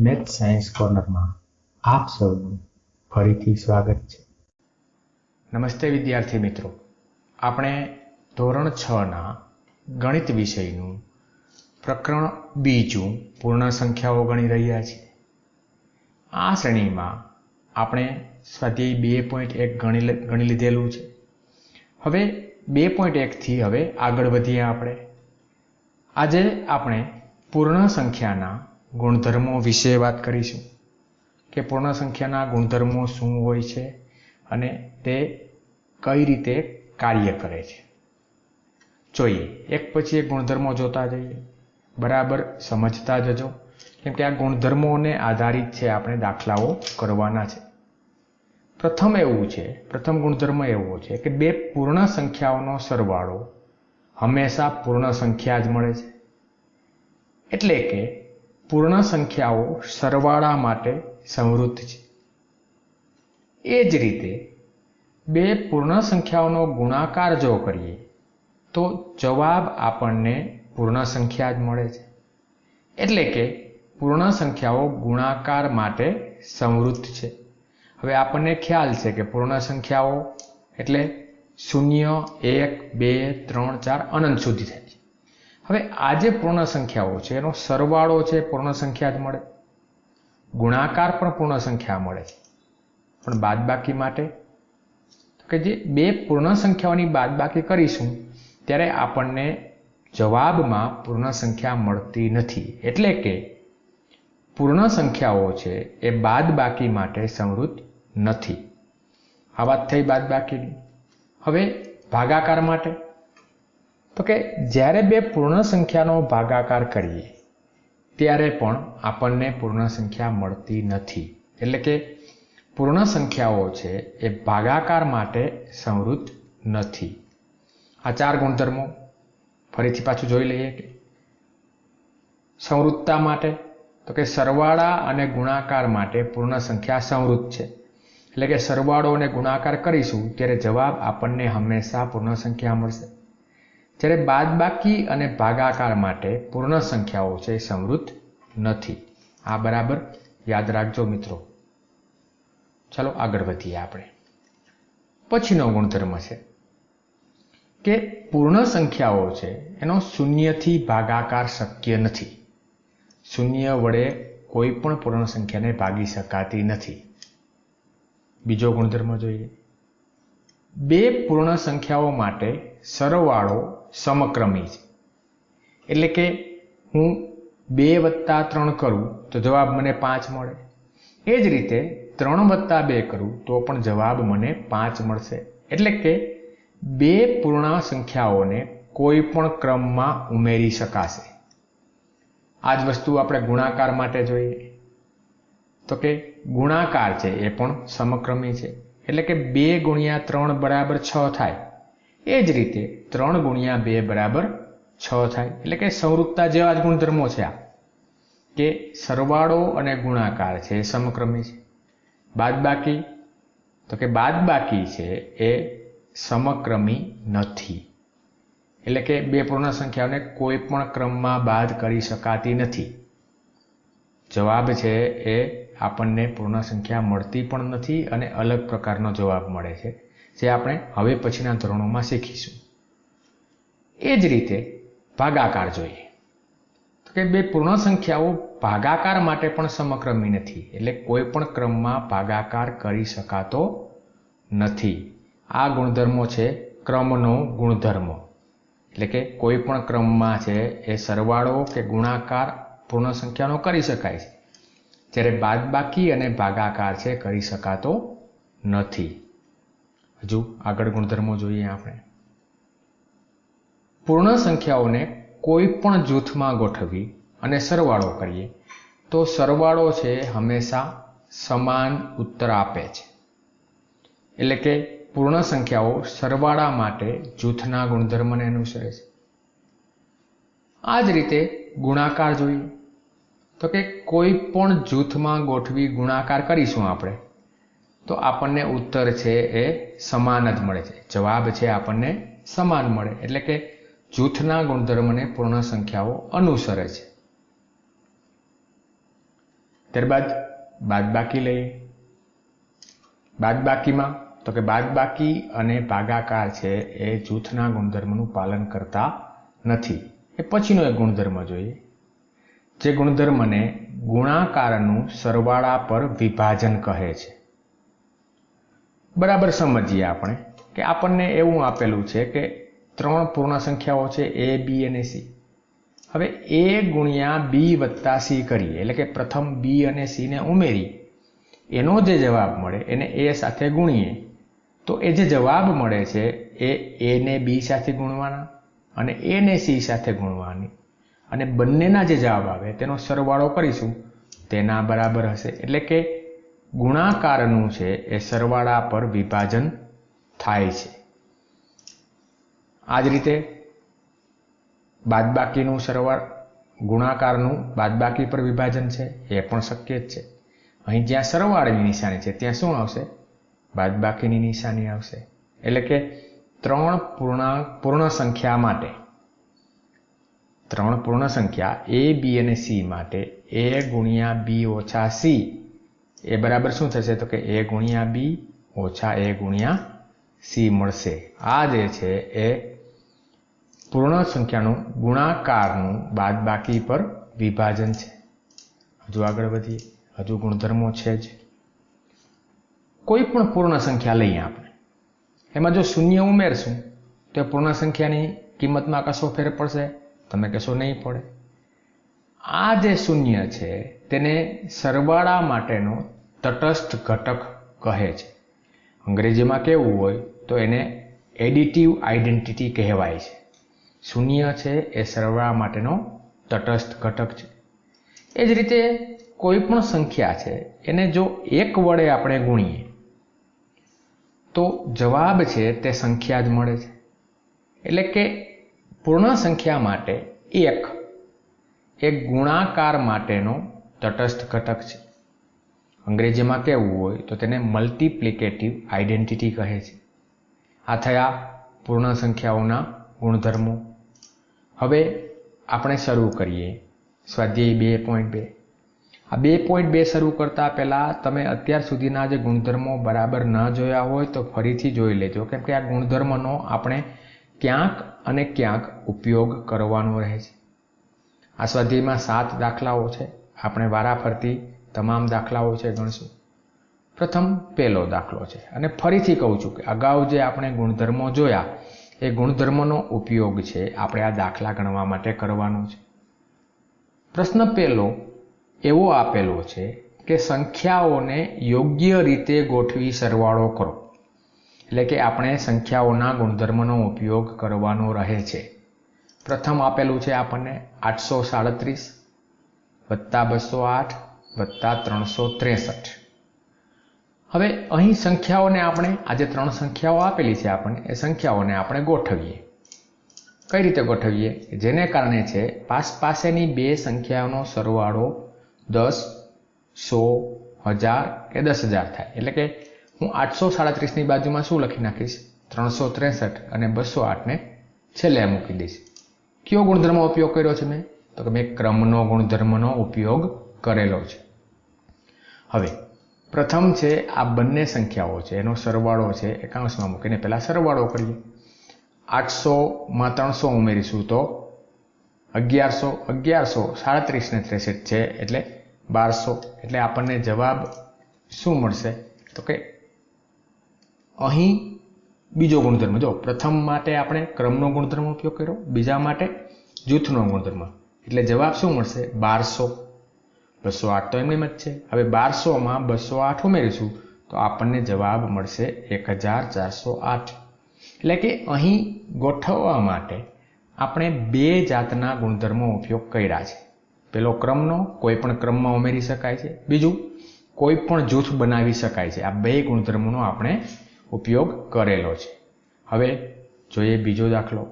Math science કોર્નરમાં આપ સૌનું ફરીથી સ્વાગત છે. નમસ્તે વિદ્યાર્થી મિત્રો, આપણે ધોરણ 6ના ગણિત વિષયનું પ્રકરણ બીજું પૂર્ણ સંખ્યાઓ ગણી રહ્યા છીએ. આ શ્રેણીમાં આપણે સ્વાધ્યાય 2.1 ગણી લીધેલું છે. હવે 2.1થી હવે આગળ વધીએ. આજે આપણે પૂર્ણ સંખ્યાના ગુણધર્મો વિશે વાત કરીશું કે પૂર્ણ સંખ્યાના ગુણધર્મો શું હોય છે અને તે કઈ રીતે કાર્ય કરે છે. જોઈએ, એક પછી એક ગુણધર્મો જોતા જઈએ, બરાબર સમજતા જજો, કેમ કે આ ગુણધર્મોને આધારિત છે આપણે દાખલાઓ કરવાના છે. પ્રથમ ગુણધર્મ એવો છે કે બે પૂર્ણ સંખ્યાઓનો સરવાળો હંમેશા પૂર્ણ સંખ્યા જ મળે છે. એટલે કે પૂર્ણ સંખ્યાઓ સરવાળા માટે સંવૃત્ત છે. એ જ રીતે બે પૂર્ણ સંખ્યાઓનો ગુણાકાર જો કરીએ તો જવાબ આપણને પૂર્ણ સંખ્યા જ મળે છે. એટલે કે પૂર્ણ સંખ્યાઓ ગુણાકાર માટે સંવૃત્ત છે. હવે આપણને ખ્યાલ છે કે પૂર્ણ સંખ્યાઓ એટલે 0, 1, 2, 3, 4 અનંત સુધી થાય છે. હવે આ જે પૂર્ણ સંખ્યાઓ છે એનો સરવાળો છે પૂર્ણ સંખ્યા જ મળે, ગુણાકાર પણ પૂર્ણ સંખ્યા મળે છે. પણ બાદબાકી માટે કે જે બે પૂર્ણ સંખ્યાઓની બાદબાકી કરીશું ત્યારે આપણને જવાબમાં પૂર્ણ સંખ્યા મળતી નથી. એટલે કે પૂર્ણ સંખ્યાઓ છે એ બાદબાકી માટે સંવૃત્ત નથી. આ વાત થઈ બાદબાકીની. હવે ભાગાકાર માટે તો કે જ્યારે બે પૂર્ણ સંખ્યાનો ભાગાકાર કરીએ ત્યારે પણ આપણને પૂર્ણ સંખ્યા મળતી નથી. એટલે કે પૂર્ણ સંખ્યાઓ છે એ ભાગાકાર માટે સંવૃત્ત નથી. આ 4 ગુણધર્મો ફરીથી પાછું જોઈ લઈએ. કે સંવૃત્તતા માટે તો કે સરવાળા અને ગુણાકાર માટે પૂર્ણ સંખ્યા સંવૃત્ત છે. એટલે કે સરવાળો અને ગુણાકાર કરીશું ત્યારે જવાબ આપણને હંમેશા પૂર્ણ સંખ્યા મળશે. જ્યારે બાદબાકી અને ભાગાકાર માટે પૂર્ણ સંખ્યાઓ છે સંવૃત્ત નથી. આ બરાબર યાદ રાખજો મિત્રો. ચાલો આગળ વધીએ. આપણે પછીનો ગુણધર્મ છે કે પૂર્ણ સંખ્યાઓ છે એનો શૂન્યથી ભાગાકાર શક્ય નથી. શૂન્ય વડે કોઈ પણ પૂર્ણ સંખ્યાને ભાગી શકાતી નથી. બીજો ગુણધર્મ જોઈએ, બે પૂર્ણ સંખ્યાઓ માટે સરવાળો સમક્રમી છે. એટલે કે હું 2 + 3 કરું તો જવાબ મને 5 મળે. એ જ રીતે 3 + 2 કરું તો પણ જવાબ મને 5 મળશે. એટલે કે બે પૂર્ણ સંખ્યાઓને કોઈ પણ ક્રમમાં ઉમેરી શકાશે. આ જ વસ્તુ આપણે ગુણાકાર માટે જોઈએ તો કે ગુણાકાર છે એ પણ સમક્રમી છે. એટલે કે 2 × 3 = 6 થાય. એ જ રીતે 3 × 2 = 6 થાય. એટલે કે સંવૃત્તતા જેવા જ ગુણધર્મો છે આ, કે સરવાળો અને ગુણાકાર છે એ સમક્રમી છે. બાદબાકી તો કે બાદબાકી છે એ સમક્રમી નથી. એટલે કે બે પૂર્ણ સંખ્યાઓને કોઈ પણ ક્રમમાં બાદ કરી શકાતી નથી. જવાબ છે એ આપણને પૂર્ણ સંખ્યા મળતી પણ નથી અને અલગ પ્રકારનો જવાબ મળે છે, જે આપણે હવે પછીના ધોરણોમાં શીખીશું. એ જ રીતે ભાગાકાર જોઈએ તો કે બે પૂર્ણ સંખ્યાઓ ભાગાકાર માટે પણ સમક્રમી નથી. એટલે કોઈ પણ ક્રમમાં ભાગાકાર કરી શકાતો નથી. આ ગુણધર્મો છે ક્રમનો ગુણધર્મ. એટલે કે કોઈ પણ ક્રમમાં છે એ સરવાળો કે ગુણાકાર પૂર્ણ સંખ્યાનો કરી શકાય છે, જ્યારે બાદબાકી અને ભાગાકાર છે કરી શકાતો નથી. હજુ આગળ ગુણધર્મો જોઈએ. આપણે પૂર્ણ સંખ્યાઓને કોઈ પણ જૂથમાં ગોઠવી અને સરવાળો કરીએ તો સરવાળો છે હંમેશા સમાન ઉત્તર આપે છે. એટલે કે પૂર્ણ સંખ્યાઓ સરવાળા માટે જૂથના ગુણધર્મને અનુસરે છે. આ જ રીતે ગુણાકાર જોઈએ તો કે કોઈ પણ જૂથમાં ગોઠવી ગુણાકાર કરીશું આપણે તો આપણને ઉત્તર છે એ સમાન જ મળે છે. જવાબ છે આપણને સમાન મળે. એટલે કે જૂથના ગુણધર્મને પૂર્ણ સંખ્યાઓ અનુસરે છે. ત્યારબાદ બાદબાકી લઈએ. બાદબાકીમાં તો કે બાદબાકી અને ભાગાકાર છે એ જૂથના ગુણધર્મનું પાલન કરતા નથી. એ પછીનો એક ગુણધર્મ જોઈએ, જે ગુણધર્મને ગુણાકારનું સરવાળા પર વિભાજન કહે છે. બરાબર સમજીએ આપણે કે આપણને એવું આપેલું છે કે 3 પૂર્ણ સંખ્યાઓ છે a, b અને c. હવે a ગુણ્યા b વત્તા c કરીએ, એટલે કે પ્રથમ b અને c ને ઉમેરી એનો જે જવાબ મળે એને a સાથે ગુણીએ તો એ જે જવાબ મળે છે એ a ને b સાથે ગુણવાના અને a ને c સાથે ગુણવાની અને બંનેના જે જવાબ આવે તેનો સરવાળો કરીશું તેના બરાબર હશે. એટલે કે ગુણાકારનું છે એ સરવાળા પર વિભાજન થાય છે. આ જ રીતે બાદબાકીનું ગુણાકારનું બાદબાકી પર વિભાજન છે એ પણ શક્ય જ છે. અહીં જ્યાં સરવાળાની નિશાની છે ત્યાં શું આવશે? બાદબાકીની નિશાની આવશે. એટલે કે 3 પૂર્ણ સંખ્યા માટે 3 પૂર્ણ સંખ્યા a, b અને c માટે a ગુણ્યા b ઓછા c એ બરાબર શું થશે? તો કે a ગુણ્યા b ઓછા a ગુણ્યા c મળશે. આ જે છે એ પૂર્ણ સંખ્યાનું ગુણાકારનું બાદબાકી પર વિભાજન છે. હજુ આગળ વધીએ. હજુ ગુણધર્મો છે જ. કોઈ પણ પૂર્ણ સંખ્યા લઈએ આપણે, એમાં જો શૂન્ય ઉમેરશું તો પૂર્ણ સંખ્યાની કિંમતમાં કશો ફેર પડશે? તમે કહેશો નહીં પડે. આ જે શૂન્ય છે તેને સરવાળા માટેનો તટસ્થ ઘટક કહે છે. અંગ્રેજીમાં કહેવું હોય તો એને એડિટિવ આઇડેન્ટિટી કહેવાય છે. શૂન્ય છે એ સરવાળા માટેનો તટસ્થ ઘટક છે. એ જ રીતે કોઈ પણ સંખ્યા છે એને જો 1 વડે આપણે ગુણીએ તો જવાબ છે તે સંખ્યા જ મળે છે. એટલે કે પૂર્ણ સંખ્યા માટે 1 એ ગુણાકાર માટેનો તટસ્થ ઘટક છે. અંગ્રેજીમાં કહેવું હોય તો તેને મલ્ટીપ્લિકેટિવ આઇડેન્ટિટી કહે છે. આ થયા પૂર્ણ સંખ્યાઓના ગુણધર્મો. હવે આપણે શરૂ કરીએ સ્વાધ્યાય 2.2. આ 2.2 શરૂ કરતા પહેલા તમે અત્યાર સુધીના જે ગુણધર્મો બરાબર ન જોયા હોય તો ફરીથી જોઈ લેજો, કેમ કે આ ગુણધર્મનો આપણે ક્યાંક અને ક્યાંક ઉપયોગ કરવાનો રહે છે. આ સ્વાધ્યાયમાં 7 દાખલાઓ છે. આપણે વારાફરતી તમામ દાખલાઓ છે ગણશું. પ્રથમ પહેલો દાખલો છે અને ફરીથી કહું છું કે અગાઉ જે આપણે ગુણધર્મો જોયા એ ગુણધર્મનો ઉપયોગ છે આપણે આ દાખલા ગણવા માટે કરવાનો છે. પ્રશ્ન પહેલો એવો આપેલો છે કે સંખ્યાઓને યોગ્ય રીતે ગોઠવી સરવાળો કરો. એટલે કે આપણે સંખ્યાઓના ગુણધર્મનો ઉપયોગ કરવાનો રહે છે. પ્રથમ આપેલું છે આપણને 837 વત્તા 208 વત્તા 363. હવે અહીં સંખ્યાઓને આપણે આ જે 3 સંખ્યાઓ આપેલી છે આપણને એ સંખ્યાઓને આપણે ગોઠવીએ. કઈ રીતે ગોઠવીએ? જેને કારણે છે પાસેની 2 સંખ્યાઓનો સરવાળો 10, 100, 1000 કે 10,000 થાય. એટલે કે હું 837 ની બાજુમાં શું લખી નાખીશ? 363 અને 208 ને છેલ્લે મૂકી દઈશ. કયો ગુણધર્મનો ઉપયોગ કર્યો છે મેં? તો કે મેં ક્રમનો ગુણધર્મનો ઉપયોગ કરેલો છે. હવે પ્રથમ છે આ બંને સંખ્યાઓ છે એનો સરવાળો છે એ કૌંસમાં મૂકીને પહેલા સરવાળો કરીએ. 800 માં 300 ઉમેરીશું તો 1100, 37 ને 63 છે એટલે 1200. એટલે આપણને જવાબ શું મળશે? તો કે અહીં બીજો ગુણધર્મ જો પ્રથમ માટે આપણે ક્રમનો ગુણધર્મ ઉપયોગ કર્યો, બીજા માટે જૂથનો ગુણધર્મ, એટલે જવાબ શું મળશે? 1200. 208 તો એમની જ છે. હવે 1200માં 208 ઉમેરીશું તો આપણને જવાબ મળશે 1408. એટલે કે અહીં ગોઠવવા માટે આપણે 2 જાતના ગુણધર્મો ઉપયોગ કર્યા છે. પેલો ક્રમનો, કોઈ પણ ક્રમમાં ઉમેરી શકાય છે. બીજું કોઈ પણ જૂથ બનાવી શકાય છે. આ 2 ગુણધર્મોનો આપણે ઉપયોગ કરેલો છે. હવે જોઈએ બીજો દાખલો.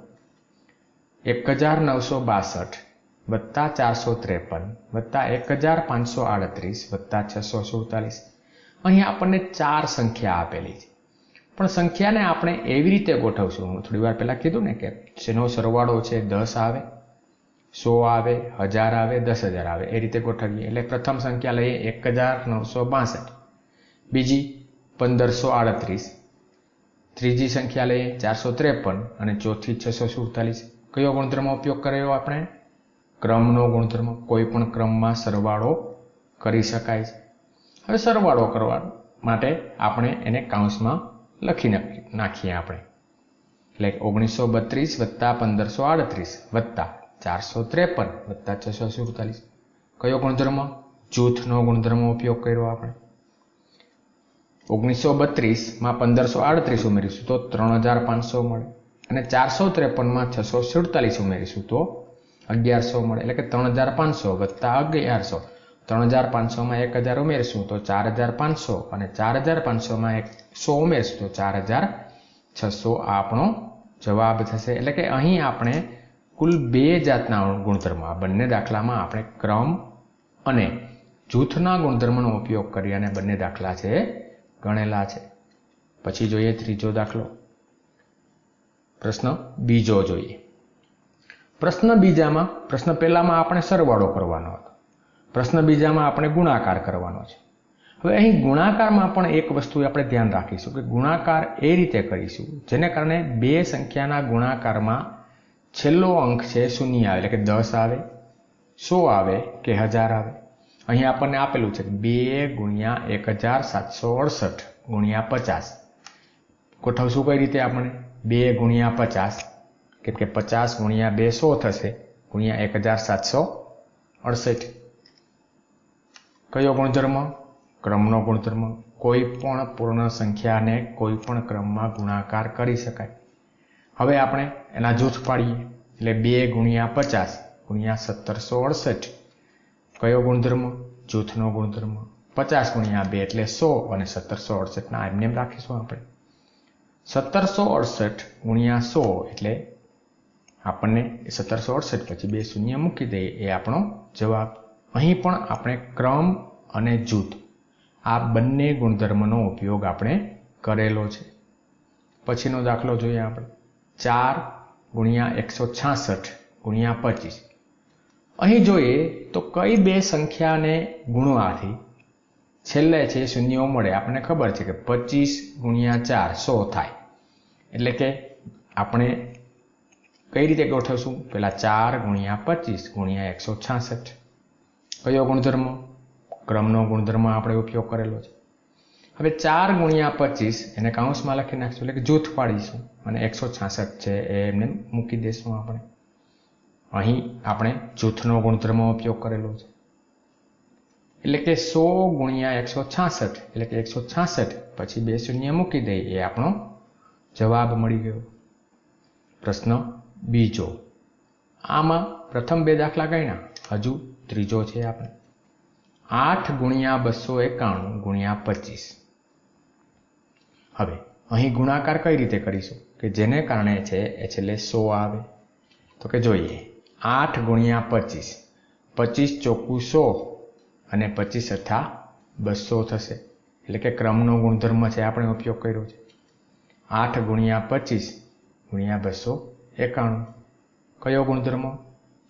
1962 વત્તા 453 વત્તા 1538 વત્તા 647. અહીં આપણને 4 સંખ્યા આપેલી છે, પણ સંખ્યાને આપણે એવી રીતે ગોઠવશું. હું થોડી વાર પહેલા કીધું ને કે જેનો સરવાળો છે 10 આવે, 100 આવે, 1000 આવે, 10,000 આવે, એ રીતે ગોઠવીએ. એટલે પ્રથમ સંખ્યા લઈએ 1962, બીજી 1538, ત્રીજી સંખ્યા લઈએ 453 અને ચોથી 647. કયો ગુણધર્મનો ઉપયોગ કર્યો આપણે? ક્રમનો ગુણધર્મ. કોઈ પણ ક્રમમાં સરવાળો કરી શકાય છે. હવે સરવાળો કરવા માટે આપણે એને કૌંસમાં લખી નાખીએ આપણે. એટલે 1932 વત્તા 1538 વત્તા 453 વત્તા 647. કયો ગુણધર્મ? જૂથનો ગુણધર્મનો ઉપયોગ કર્યો આપણે. 1932માં 1538 ઉમેરીશું તો 3500 મળે અને 453માં 647 ઉમેરીશું તો 1100 મળે. એટલે કે 3500 વત્તા 1100. 3500માં 1000 ઉમેરીશું તો 4500 અને 4500માં 100 ઉમેરીશું તો 4600 આપણો જવાબ થશે. એટલે કે અહીં આપણે કુલ 2 જાતના ગુણધર્મ, આ બંને દાખલામાં આપણે ક્રમ અને જૂથના ગુણધર્મનો ઉપયોગ કરી અને બંને દાખલા છે ગણેલા છે. પછી જોઈએ ત્રીજો દાખલો. પ્રશ્ન બીજો જોઈએ. પ્રશ્ન પહેલામાં આપણે સરવાળો કરવાનો હતો. પ્રશ્ન બીજામાં આપણે ગુણાકાર કરવાનો છે. હવે અહીં ગુણાકારમાં પણ એક વસ્તુ આપણે ધ્યાન રાખીશું કે ગુણાકાર એ રીતે કરીશું જેને કારણે 2 સંખ્યાના ગુણાકારમાં છેલ્લો અંક છે 0 આવે, એટલે કે 10 આવે, 100 આવે કે 1000 આવે. અહીં આપણને આપેલું છે 2 ગુણ્યા 1768 ગુણ્યા 50. ગોઠવશું કઈ રીતે આપણે? 2 ગુણ્યા 50, કેમ કે 50 ગુણ્યા 2 100 થશે, ગુણ્યા 1768. કયો ગુણધર્મ? ક્રમનો ગુણધર્મ. કોઈ પણ પૂર્ણ સંખ્યાને કોઈ પણ ક્રમમાં ગુણાકાર કરી શકાય. હવે આપણે એના જૂથ પાડીએ. એટલે 2 ગુણ્યા 50 ગુણ્યા 1768. કયો ગુણધર્મ? જૂથનો ગુણધર્મ. 50 ગુણ્યા 2 એટલે 100 અને 1768 ના એમને રાખીશું આપણે. 1768 ગુણ્યા 100 એટલે આપણને 1768 પછી 2 શૂન્ય મૂકી દઈએ, એ આપણો જવાબ. અહીં પણ આપણે ક્રમ અને જૂથ આ બંને ગુણધર્મનો ઉપયોગ આપણે કરેલો છે. પછીનો દાખલો જોઈએ આપણે. 4 ગુણ્યા 166 ગુણ્યા 25. અહીં જોઈએ તો કઈ 2 સંખ્યાને ગુણવાથી છેલ્લે છે શૂન્યો મળે? આપણને ખબર છે કે 25 ગુણ્યા 4 100 થાય. એટલે કે આપણે કઈ રીતે ગોઠવશું? પેલા 4 ગુણ્યા 25 ગુણ્યા 166. કયો ગુણધર્મ? ક્રમનો ગુણધર્મ આપણે ઉપયોગ કરેલો છે. હવે 4 ગુણ્યા 25 એને કૌંસમાં લખી નાખીશું, એટલે કે જૂથ પાડીશું અને 166 છે એમને મૂકી દઈશું આપણે. અહીં આપણે જૂથનો ગુણધર્મનો ઉપયોગ કરેલો છે. એટલે કે 100 ગુણ્યા 166 એટલે કે 166 પછી 2 શૂન્ય મૂકી દઈએ, એ આપણો જવાબ મળી ગયો. પ્રશ્ન બીજો. આમાં પ્રથમ 2 દાખલા ગણ્યા, હજુ ત્રીજો છે આપણે. 8 ગુણ્યા 291 ગુણ્યા 25. હવે અહીં ગુણાકાર કઈ રીતે કરીશું કે જેને કારણે છે એ છેલ્લે 100 આવે? તો કે જોઈએ. 8 ગુણ્યા 25, 25 ચોખ્ખું 100 અને 25 અઠા 200 થશે. એટલે કે ક્રમનો ગુણધર્મ છે આપણે ઉપયોગ કર્યો છે. 8 ગુણ્યા 25 ગુણ્યા 291. કયો ગુણધર્મ?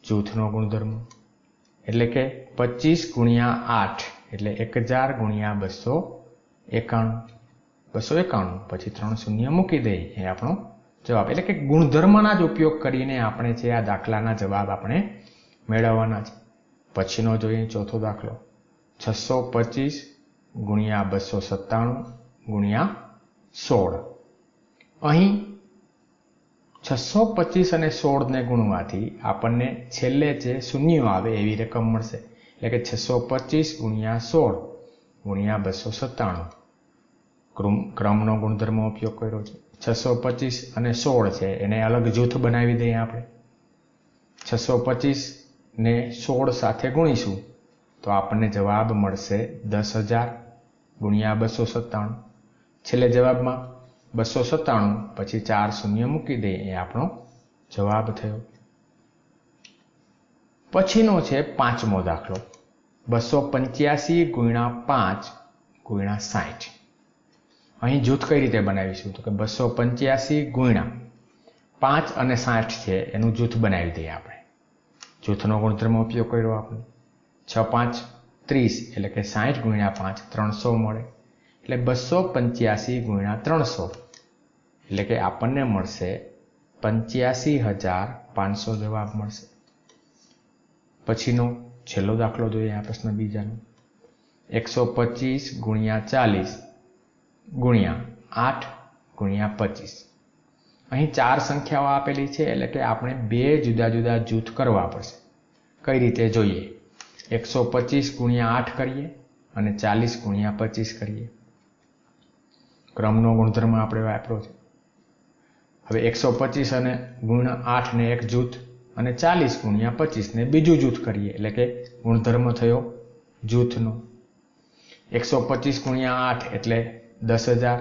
જૂથનો ગુણધર્મ. એટલે કે 25 ગુણ્યા 8 એટલે 1000 ગુણ્યા 291. 291 પછી 3 શૂન્ય મૂકી દઈએ, એ આપણો જવાબ. એટલે કે ગુણધર્મના જ ઉપયોગ કરીને આપણે છે આ દાખલાના જવાબ આપણે મેળવવાના છે. પછીનો જોઈએ ચોથો દાખલો. 625 ગુણ્યા 297 ગુણ્યા 16. અહીં 625 અને 16 ને ગુણવાથી આપણને છેલ્લે છે શૂન્ય આવે એવી રકમ મળશે. એટલે કે 625 ગુણ્યા 16 ગુણ્યા 297. ક્રમનો ગુણધર્મનો ઉપયોગ કર્યો છે. 625 અને 16 છે એને અલગ જૂથ બનાવી દઈએ આપણે. 625 ને 16 સાથે ગુણીશું તો આપણને જવાબ મળશે 10,000 ગુણ્યા 297. છેલ્લે જવાબમાં 297 પછી 4 શૂન્ય મૂકી દઈએ, એ આપણો જવાબ થયો. પછીનો છે પાંચમો દાખલો. 285 ગુણ્યા 5 ગુણ્યા 60. અહીં જૂથ કઈ રીતે બનાવીશું? તો કે 285 ગુણ્યા 5 અને 60 છે એનું જૂથ બનાવી દઈએ આપણે. જૂથનો ગુણધર્મ ઉપયોગ કર્યો આપણે. 6 5 30 એટલે કે 60 ગુણ્યા 5 300 મળે. એટલે 285 ગુણ્યા 300 એટલે કે આપણને મળશે 85,500 જવાબ મળશે. પછીનો છેલ્લો દાખલો જોઈએ આ પ્રશ્ન બીજાનો. 125 ગુણ્યા 40 ગુણ્યા 8 ગુણ્યા 25. અહીં 4 સંખ્યાઓ આપેલી છે એટલે કે આપણે 2 જુદા જુદા જૂથ કરવા પડશે. કઈ રીતે જોઈએ? 125 ગુણ્યા 8 કરીએ અને 40 ગુણ્યા 25 કરીએ. ક્રમનો ગુણધર્મ આપણે વાપર્યો છે. હવે 125 અને ગુણ્યા 8 ને એક જૂથ અને 40 ગુણ્યા 25 ને બીજું જૂથ કરીએ એટલે કે ગુણધર્મ થયો જૂથનો. 125 ગુણ્યા 8 એટલે 10,000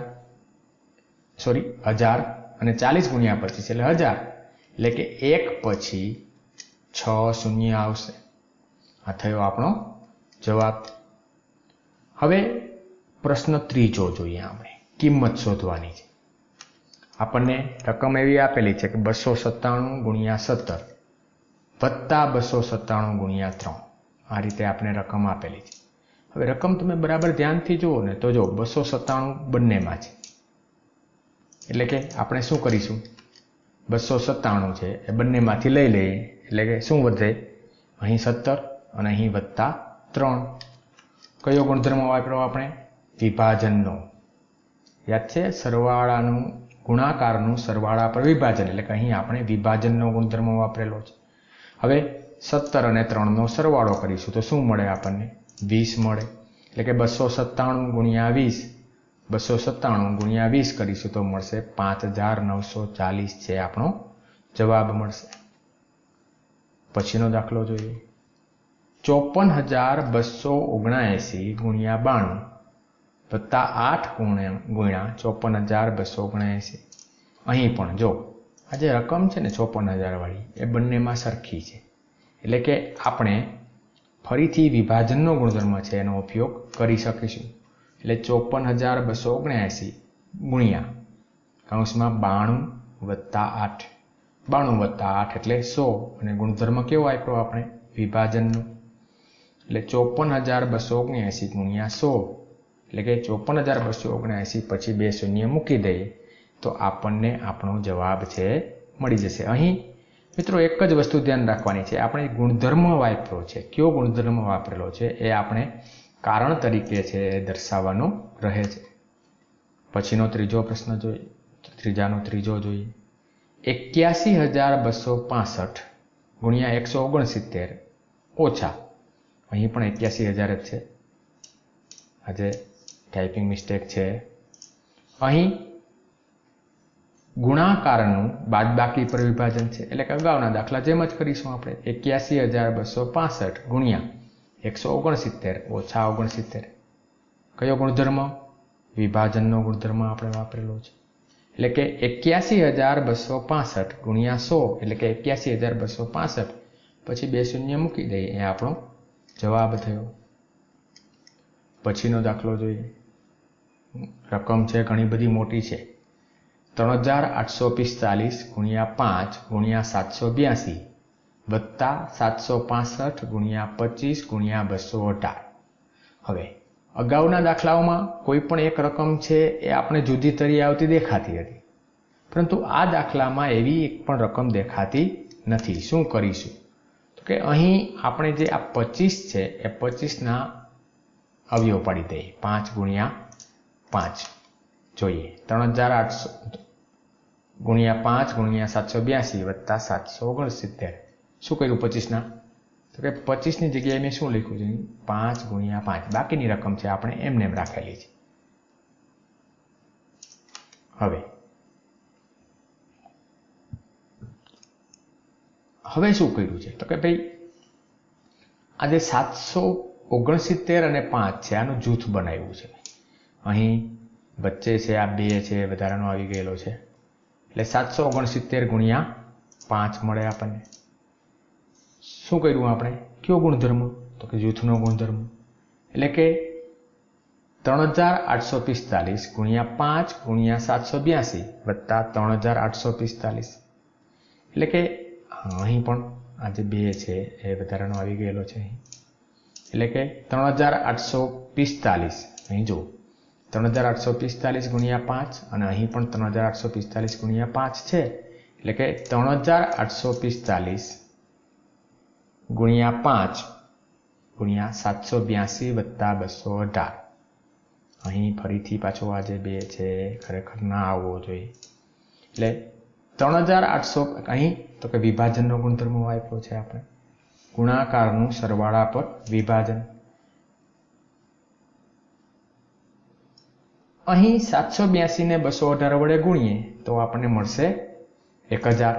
અને 40 ગુણ્યા 25 એટલે 1000 એટલે કે 1 પછી 6 શૂન્ય આવશે. આ થયો આપણો જવાબ. હવે પ્રશ્ન ત્રીજો જોઈએ આપણે. કિંમત શોધવાની છે. આપણને રકમ એવી આપેલી છે કે 297 ગુણ્યા 17 વત્તા 297 ગુણ્યા 3. આ રીતે આપણે રકમ આપેલી છે. હવે રકમ તમે બરાબર ધ્યાનથી જુઓ ને તો જો 297 બંનેમાં છે. એટલે કે આપણે શું કરીશું? 297 છે એ બંનેમાંથી લઈ લઈએ એટલે કે શું વધે? અહીં 17 અને અહીં વત્તા 3. કયો ગુણધર્મ વાપર્યો આપણે? વિભાજનનો. યાદ છે? સરવાળાનું ગુણાકારનું સરવાળા પર વિભાજન એટલે કે અહીં આપણે વિભાજનનો ગુણધર્મ વાપરેલો છે. હવે 17 અને 3નો સરવાળો કરીશું તો શું મળે આપણને? 20 મળે. એટલે કે 297 ગુણ્યા 20 297 ગુણ્યા 20 કરીશું તો મળશે 5,940 છે આપણો જવાબ મળશે. પછીનો દાખલો જોઈએ. 54,279 ગુણ્યા 92 વત્તા 8 ગુણ્યા 54,279. અહીં પણ જો આ જે રકમ છે ને 54,000 વાળી એ બંનેમાં સરખી છે. એટલે કે આપણે ફરીથી વિભાજનનો ગુણધર્મ છે એનો ઉપયોગ કરી શકીશું. એટલે 54,279 ગુણ્યા કૌંસમાં 92 વત્તા 8. 92 વત્તા 8 એટલે 100 અને ગુણધર્મ કેવો આપ્યો આપણે? વિભાજનનો. એટલે 54,279 ગુણ્યા 100 એટલે કે 54,279 પછી 2 શૂન્ય મૂકી દઈએ તો આપણને આપણો જવાબ છે મળી જશે. અહીં મિત્રો એક જ વસ્તુ ધ્યાન રાખવાની છે. આપણે ગુણધર્મ વાપર્યો છે. કયો ગુણધર્મ વાપરેલો છે એ આપણે કારણ તરીકે છે એ દર્શાવવાનો રહે છે. પછીનો ત્રીજો પ્રશ્ન જોઈએ. ત્રીજો જોઈએ. 81,265 ગુણ્યા 169 ઓછા અહીં પણ 81,000 જ છે. આજે ટાઈપિંગ મિસ્ટેક છે. અહીં ગુણાકારનું બાદબાકી પર વિભાજન છે એટલે કે અગાઉના દાખલા જેમ જ કરીશું આપણે. 81,265 ગુણ્યા 169 ઓછા 69. કયો ગુણધર્મ? વિભાજનનો ગુણધર્મ આપણે વાપરેલો છે. એટલે કે 81,265 ગુણ્યા 100 એટલે કે 81,265 પછી 2 શૂન્ય મૂકી દઈએ એ આપણો જવાબ થયો. પછીનો દાખલો જોઈએ. રકમ છે ઘણી બધી મોટી છે. 3,845 ગુણ્યા 5 ગુણ્યા 782 વત્તા 765 ગુણ્યા 25 ગુણ્યા 218. હવે અગાઉના દાખલાઓમાં કોઈ પણ એક રકમ છે એ આપણે જુદી તરી આવતી દેખાતી હતી, પરંતુ આ દાખલામાં એવી એક પણ રકમ દેખાતી નથી. શું કરીશું? તો કે અહીં આપણે જે આ 25 છે એ 25ના અવયવ પાડી દઈએ. 5 ગુણ્યા 5 જોઈએ. 3,800 ગુણ્યા 5 ગુણ્યા 782 વત્તા 769. શું કર્યું 25ના? તો કે 25ની જગ્યાએ મેં શું લખ્યું છે? 5 ગુણ્યા 5. બાકીની રકમ છે આપણે એમને એમ રાખેલી છે. હવે શું કર્યું છે? તો કે ભાઈ આ જે 769 અને 5 છે આનું જૂથ બનાવ્યું છે. અહીં વચ્ચે છે આ 2 છે વધારાનો આવી ગયેલો છે એટલે 769 ગુણ્યા 5 મળે આપણને. શું કર્યું આપણે? કયો ગુણધર્મ? તો કે જૂથનો ગુણધર્મ. એટલે કે 3,845 ગુણ્યા 5 ગુણ્યા 782 વત્તા 3,845 એટલે કે અહીં પણ આ જે 2 છે એ વધારાનો આવી ગયેલો છે અહીં. એટલે કે 3845 અહીં જુઓ 3845 ગુણ્યા 5 અને અહીં પણ 3845 ગુણ્યા 5 છે. એટલે કે 3845 ગુણ્યા 5 ગુણ્યા 782 વત્તા 218. અહીં ફરીથી પાછો આ જે 2 છે ખરેખર ના આવવો જોઈએ. એટલે 3800 અહીં તો કે વિભાજનનો ગુણધર્મ વાપર્યો છે આપણે. ગુણાકારનું સરવાળા પર વિભાજન. અહીં 782 ને 218 વડે ગુણીએ તો આપણને મળશે 1000.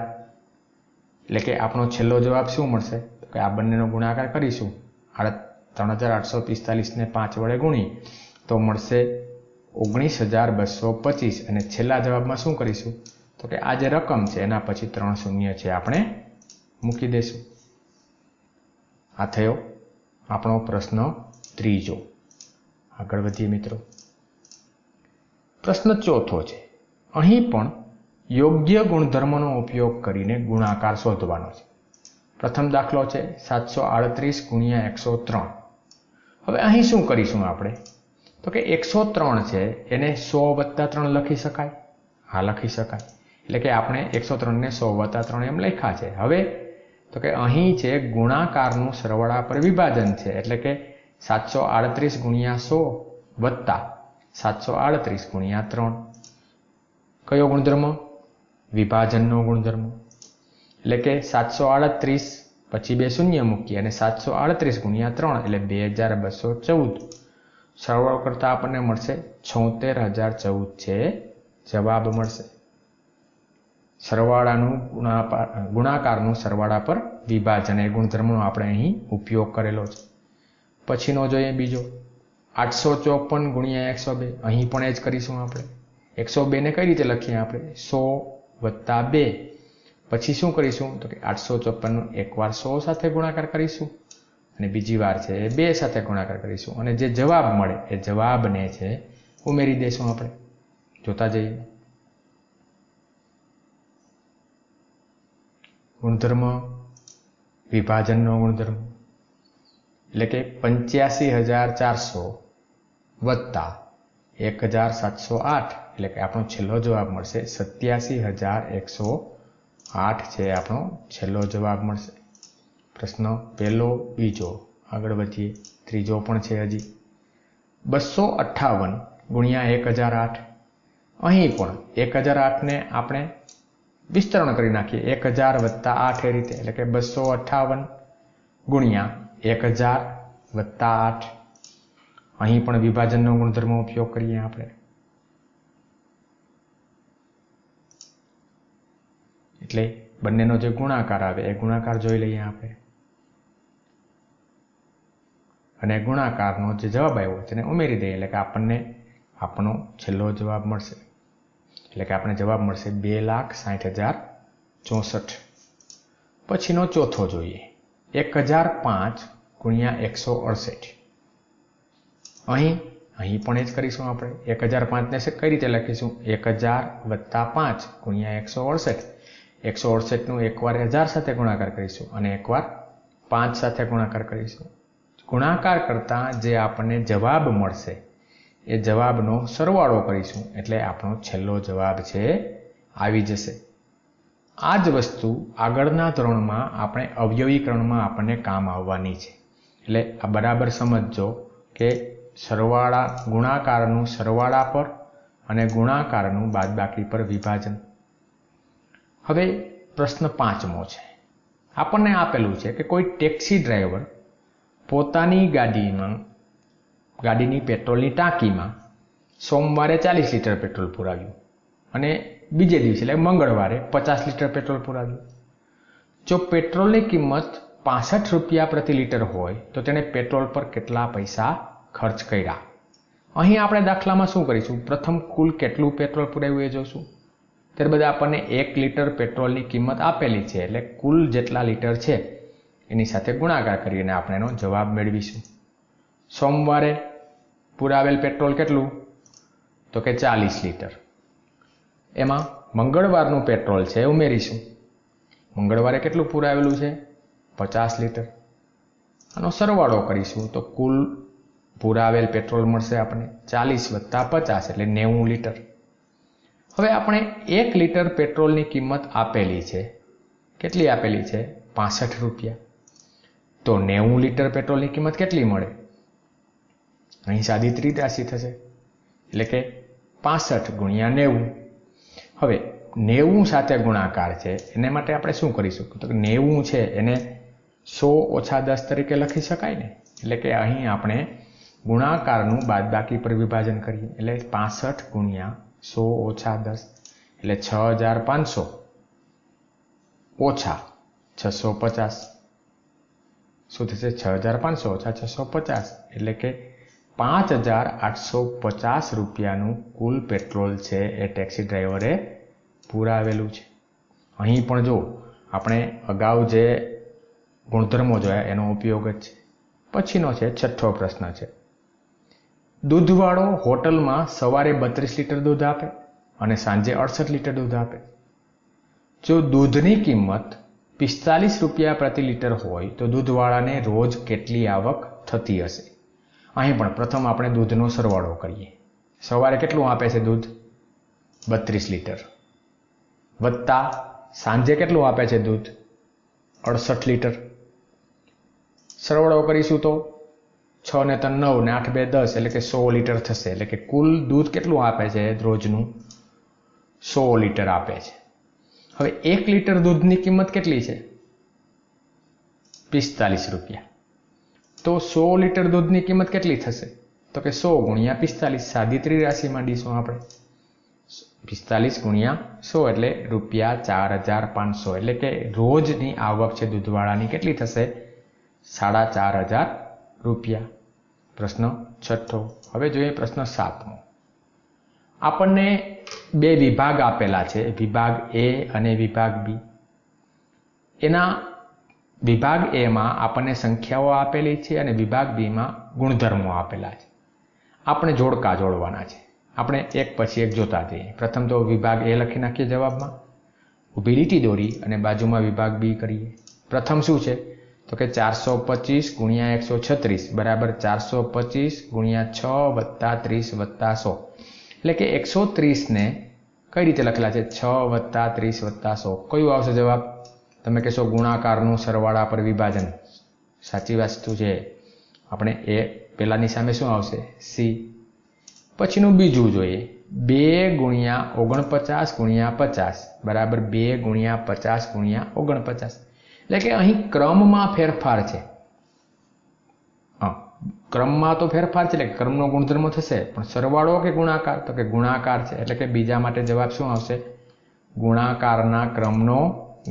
એટલે કે આપણો છેલ્લો જવાબ શું મળશે? તો કે આ બંનેનો ગુણાકાર કરીશું. 3845 ને 5 વડે ગુણી તો મળશે 19225. અને છેલ્લા જવાબમાં શું કરીશું? તો કે આ જે રકમ છે એના પછી 3 શૂન્ય છે આપણે મૂકી દઈશું. આ થયો આપણો પ્રશ્ન 3. આગળ વધીએ મિત્રો. પ્રશ્ન 4 છે. અહીં પણ યોગ્ય ગુણધર્મનો ઉપયોગ કરીને ગુણાકાર શોધવાનો છે. પ્રથમ દાખલો છે 738 ગુણ્યા 103. હવે અહીં શું કરીશું આપણે? તો કે 103 છે એને 100 વત્તા 3 લખી શકાય. હા, લખી શકાય. એટલે કે આપણે 103 ને 100 વત્તા 3 એમ લખ્યા છે. હવે તો કે અહીં છે ગુણાકારનું સરવાળા પર વિભાજન છે. એટલે કે 738 ગુણ્યા 100 વત્તા 738 ગુણ્યા 3. કયો ગુણધર્મ? વિભાજનનો ગુણધર્મ. એટલે કે 738 પછી 2 શૂન્ય મૂકીએ અને 738 ગુણ્યા 3 એટલે 2214. સરવાળો કરતા આપણને મળશે 76014 છે જવાબ મળશે. સરવાળાનું ગુણાકારનું સરવાળા પર વિભાજન એ ગુણધર્મનો આપણે અહીં ઉપયોગ કરેલો છે. પછીનો જોઈએ બીજો 854 ગુણ્યા 102. અહીં પણ એ જ કરીશું આપણે. 102 ને કઈ રીતે લખીએ આપણે? 100 વત્તા 2. પછી શું કરીશું? તો કે 854 એકવાર 100 સાથે ગુણાકાર કરીશું અને બીજી વાર છે 2 સાથે ગુણાકાર કરીશું અને જે જવાબ મળે એ જવાબને છે ઉમેરી દઈશું આપણે. જોતા જઈએ. ગુણધર્મ વિભાજનનો ગુણધર્મ. એટલે કે 85400 વત્તા 1708 એટલે કે આપણો છેલ્લો જવાબ મળશે 87108 છે આપણો છેલ્લો જવાબ મળશે. પ્રશ્ન પહેલો બીજો. આગળ વધીએ. ત્રીજો પણ છે હજી 258 ગુણ્યા 1008. અહીં પણ 1008 ને આપણે વિસ્તરણ કરી નાખીએ 1000 વત્તા 8 એ રીતે. એટલે કે 258 ગુણ્યા 1000 વત્તા 8. અહીં પણ વિભાજનનો ગુણધર્મ ઉપયોગ કરીએ આપણે. એટલે બંનેનો જે ગુણાકાર આવે એ ગુણાકાર જોઈ લઈએ આપણે અને ગુણાકારનો જે જવાબ આવ્યો તેને ઉમેરી દઈએ. એટલે કે આપણને આપણો છેલ્લો જવાબ મળશે. એટલે કે આપણે જવાબ મળશે 2,60,064. પછીનો ચોથો જોઈએ 1005 ગુણ્યા 168. અહીં પણ એ જ કરીશું આપણે. 1005 ને કઈ રીતે લખીશું? 1000 વત્તા 5 ગુણ્યા 168. 168 નું એકવાર 1000 સાથે ગુણાકાર કરીશું અને એકવાર 5 સાથે ગુણાકાર કરીશું. ગુણાકાર કરતા જે આપણને જવાબ મળશે એ જવાબનો સરવાળો કરીશું એટલે આપણો છેલ્લો જવાબ છે આવી જશે. આ જ વસ્તુ આગળના ધોરણમાં આપણે અવયવીકરણમાં આપણને કામ આવવાની છે. એટલે આ બરાબર સમજજો કે ગુણાકારનું સરવાળા પર અને ગુણાકારનું બાદબાકી પર વિભાજન. હવે પ્રશ્ન 5મો છે. આપણને આપેલું છે કે કોઈ ટેક્સી ડ્રાઈવર પોતાની ગાડીની પેટ્રોલની ટાંકીમાં સોમવારે 40 લીટર પેટ્રોલ પુરાવ્યું અને બીજે દિવસે એટલે મંગળવારે 50 લીટર પેટ્રોલ પુરાવ્યું. જો પેટ્રોલની કિંમત 65 રૂપિયા પ્રતિ લીટર હોય તો તેણે પેટ્રોલ પર કેટલા પૈસા ખર્ચ કર્યા? અહીં આપણે દાખલામાં શું કરીશું? પ્રથમ કુલ કેટલું પેટ્રોલ પુરાવ્યું એ જોશું. ત્યારબાદ આપણને 1 લીટર પેટ્રોલની કિંમત આપેલી છે એટલે કુલ જેટલા લીટર છે એની સાથે ગુણાકાર કરીને આપણે એનો જવાબ મેળવીશું. સોમવારે પુરાવેલ પેટ્રોલ કેટલું? તો કે 40 લીટર. એમાં મંગળવારનું પેટ્રોલ છે ઉમેરીશું. મંગળવારે કેટલું પુરાવેલું છે? 50 લીટર. આનો સરવાળો કરીશું તો કુલ પુરાવેલ પેટ્રોલ મળશે આપણને 40 + 50 એટલે 90 લીટર. હવે આપણે 1 લીટર પેટ્રોલની કિંમત આપેલી છે. કેટલી આપેલી છે? 65 રૂપિયા. તો 90 લીટર પેટ્રોલની કિંમત કેટલી મળે? અહીં સાદી ત્રિરાશી થશે એટલે કે 65 × 90. હવે 90 સાથે ગુણાકાર છે એને માટે આપણે શું કરીશું? તો 90 છે એને 100 - 10 તરીકે લખી શકાય ને. એટલે કે અહીં આપણે ગુણાકારનું બાદબાકી પર વિભાજન કરીએ એટલે 65 × 100 - 10 એટલે 6500 ઓછા 650. શું થશે? 6500 ઓછા 650 એટલે કે 5850 રૂપિયાનું કુલ પેટ્રોલ છે એ ટેક્સી ડ્રાઈવરે પુરાવેલું છે. અહીં પણ જો આપણે અગાઉ જે ગુણધર્મો જોયા એનો ઉપયોગ જ છે. પછીનો છે 6થો પ્રશ્ન છે. દૂધવાળો હોટલમાં સવારે 32 લીટર દૂધ આપે અને સાંજે 68 લીટર દૂધ આપે. જો દૂધની કિંમત 45 રૂપિયા પ્રતિ લીટર હોય તો દૂધવાળાને રોજ કેટલી આવક થતી હશે? અહીં પણ પ્રથમ આપણે દૂધનો સરવાળો કરીએ. સવારે કેટલું આપે છે દૂધ? 32 લીટર. વત્તા સાંજે કેટલું આપે છે દૂધ? 68 લીટર. સરવાળો કરીશું તો 6 ને 3 9 ને 8 2 10 એટલે કે 100 લીટર થશે. એટલે કે કુલ દૂધ કેટલું આપે છે રોજનું? 100 લીટર આપે છે. હવે 1 લીટર દૂધની કિંમત કેટલી છે? 45 રૂપિયા. તો 100 લીટર દૂધની કિંમત કેટલી થશે? તો કે 100 × 45. સાદી ત્રિરાશીમાં ડીશું આપણે. 45 × 100 એટલે ₹4500. એટલે કે રોજની આવક છે દૂધવાળાની કેટલી થશે? 4500 રૂપિયા. પ્રશ્ન 6થો. હવે જોઈએ પ્રશ્ન 7મો. આપણને 2 વિભાગ આપેલા છે, વિભાગ A અને વિભાગ B. એના વિભાગ A માં આપણને સંખ્યાઓ આપેલી છે અને વિભાગ B માં ગુણધર્મો આપેલા છે. આપણે જોડકા જોડવાના છે. આપણે એક પછી એક જોતા જઈએ. પ્રથમ તો વિભાગ A લખી નાખીએ જવાબમાં. ઊભી લીટી દોરી અને બાજુમાં વિભાગ B કરીએ. પ્રથમ શું છે? તો કે 425 × 136 બરાબર 425 × 6 + 30 + 100. એટલે કે 130 ને કઈ રીતે લખેલા છે? 6 + 30 + 100. કયું આવશે જવાબ? તમે કહેશો ગુણાકારનું સરવાળા પર વિભાજન. સાચી વસ્તુ છે. આપણે એ પહેલાની સામે શું આવશે? C. પછીનું બીજું જોઈએ. 2 × 49 × 50 બરાબર 2 × 50 × 49. એટલે કે અહીં ક્રમમાં ફેરફાર છે. ક્રમમાં તો ફેરફાર છે એટલે ક્રમનો ગુણધર્મ થશે, પણ સરવાળો કે ગુણાકાર? તો કે ગુણાકાર છે. એટલે કે બીજા માટે જવાબ શું આવશે? ગુણાકારના ક્રમનો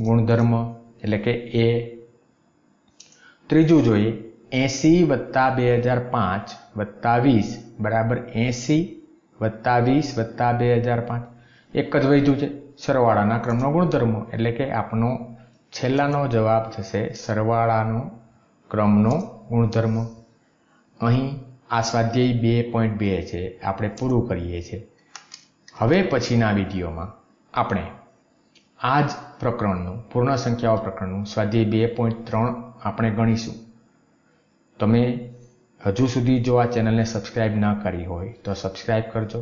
ગુણધર્મ એટલે કે A. ત્રીજું જોઈએ. 80 + 2005 + 20 બરાબર 80 + 20 + 2005. એક જ વૈધું છે. સરવાળાના ક્રમનો ગુણધર્મ એટલે કે આપણો છેલ્લાનો જવાબ થશે સરવાળાનો ક્રમનો ગુણધર્મ. અહીં આ સ્વાધ્યાય 2.2 છે આપણે પૂરું કરીએ છીએ. હવે પછીના વિડીયોમાં આપણે આ જ પ્રકરણનું પૂર્ણ સંખ્યાઓ પ્રકરણનું સ્વાધ્યાય 2.3 આપણે ગણીશું. તમે હજુ સુધી જો આ ચેનલને સબસ્ક્રાઈબ ન કરી હોય તો સબસ્ક્રાઈબ કરજો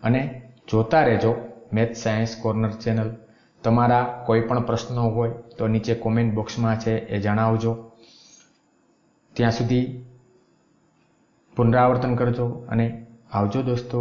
અને જોતા રહેજો મેથ્સ સાયન્સ કોર્નર ચેનલ. તમારા કોઈ પણ પ્રશ્નો હોય તો નીચે કોમેન્ટ બોક્સમાં છે એ જણાવજો. ત્યાં સુધી પુનરાવર્તન કરજો અને આવજો દોસ્તો.